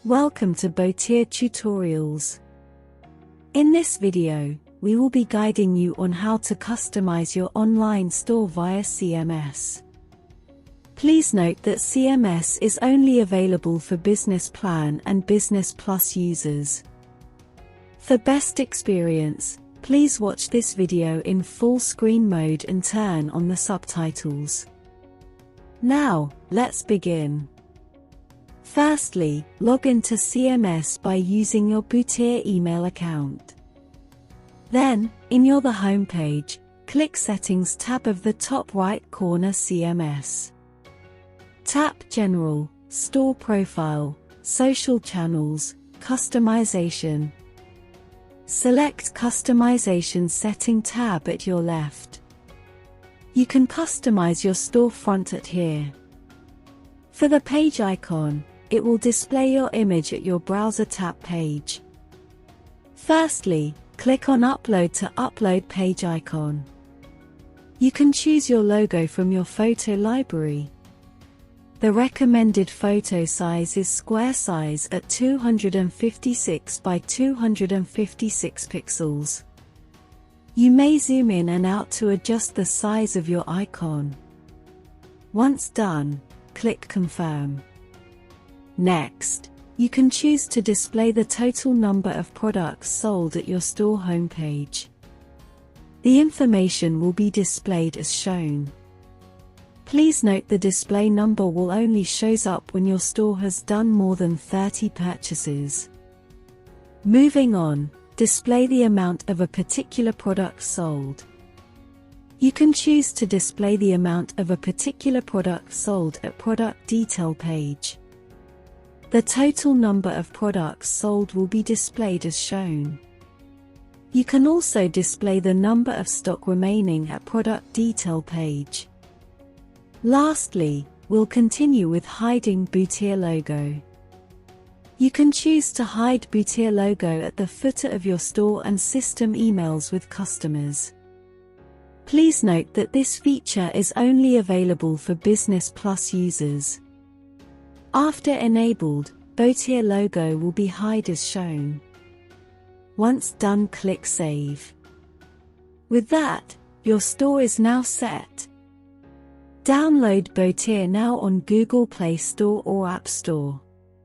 Welcome to Botier Tutorials. In this video, we will be guiding you on how to customize your online store via CMS. Please note that CMS is only available for Business Plan and Business Plus users. For best experience, please watch this video in full screen mode and turn on the subtitles. Now, let's begin. Firstly, log into CMS by using your Botier email account. Then, in the home page, click Settings tab of the top right corner CMS. Tap General, Store Profile, Social Channels, Customization. Select Customization Setting tab at your left. You can customize your storefront at here. For the page icon, it will display your image at your browser tab page. Firstly, click on Upload to upload page icon. You can choose your logo from your photo library. The recommended photo size is square size at 256 by 256 pixels. You may zoom in and out to adjust the size of your icon. Once done, click Confirm. Next, you can choose to display the total number of products sold at your store homepage. The information will be displayed as shown. Please note the display number will only shows up when your store has done more than 30 purchases. Moving on, display the amount of a particular product sold. You can choose to display the amount of a particular product sold at Product Detail page. The total number of products sold will be displayed as shown. You can also display the number of stock remaining at Product Detail page. Lastly, we'll continue with hiding Botier logo. You can choose to hide Botier logo at the footer of your store and system emails with customers. Please note that this feature is only available for Business Plus users. After enabled, Botier logo will be hid as shown. Once done, click Save. With that, your store is now set. Download Botier now on Google Play Store or App Store.